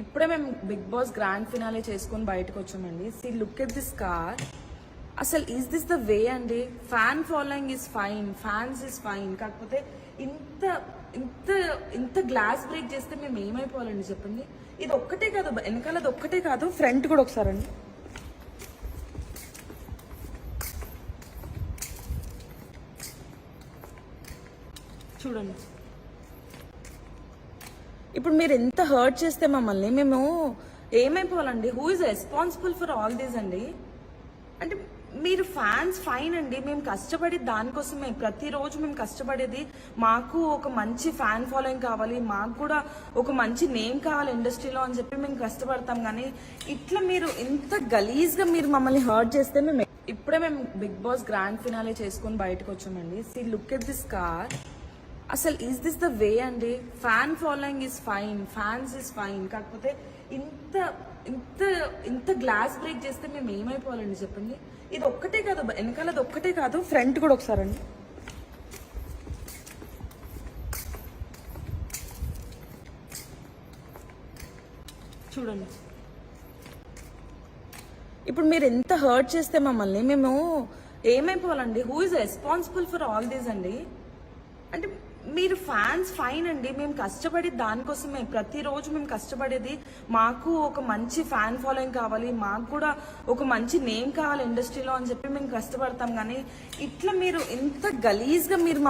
ఇప్పుడే మేము big boss grand finale చేసుకొని బయటకు వచ్చామండి. See look at this car. అసలు ఈజ్ దిస్ ద వే అండి? Fan following is fine, fans is fine. కాకపోతే ఇంత ఇంత ఇంత గ్లాస్ బ్రేక్ చేస్తే మేము ఏమైపోవాలండి చెప్పండి. ఇది ఒక్కటే కాదు, వెనకాలది ఒక్కటే కాదు, ఫ్రంట్ కూడా ఒకసారి అండి. చూడండి. ఇప్పుడు మీరు ఎంత హర్ట్ చేస్తే మమ్మల్ని మేము ఏమైపోవాలండి? Who is responsible for all these అండి? అంటే మీరు ఫ్యాన్స్ ఫైన్ అండి, మేము కష్టపడి దానికోసమే ప్రతిరోజు మేము కష్టపడేది. మాకు ఒక మంచి ఫ్యాన్ ఫాలోయింగ్ కావాలి, మాకు కూడా ఒక మంచి నేమ్ కావాలి ఇండస్ట్రీలో అని చెప్పి మేము కష్టపడతాం. కానీ ఇట్లా మీరు ఇంత గలీజ్గా మీరు మమ్మల్ని హర్ట్ చేస్తే మేము ఇప్పుడే మేము బిగ్ బాస్ గ్రాండ్ ఫినాలే చేసుకొని బయటకు వచ్చామండి. See look at this car. అసలు ఈజ్ దిస్ ద వే అండి? Fan following is fine, fans is fine. కాకపోతే ఇంత ఇంత ఇంత గ్లాస్ బ్రేక్ చేస్తే మేము ఏమైపోవాలండి చెప్పండి. ఇది ఒక్కటే కాదు, వెనకాలది ఒక్కటే కాదు, ఫ్రంట్ కూడా ఒకసారి అండి. చూడండి. ఇప్పుడు మీరు ఎంత హర్ట్ చేస్తే మమ్మల్ని మేము ఏమైపోవాలండి? Who is responsible for all these అండి? అంటే మీరు ఫ్యాన్స్ ఫైన్ అండి, మేము కష్టపడి దానికోసమే ప్రతిరోజు మేము కష్టపడేది. మాకు ఒక మంచి ఫ్యాన్ ఫాలోయింగ్ కావాలి, మాకు కూడా ఒక మంచి నేమ్ కావాలి ఇండస్ట్రీలో అని చెప్పి మేము కష్టపడతాం. కానీ ఇట్లా మీరు ఇంత గలీజ్గా మీరు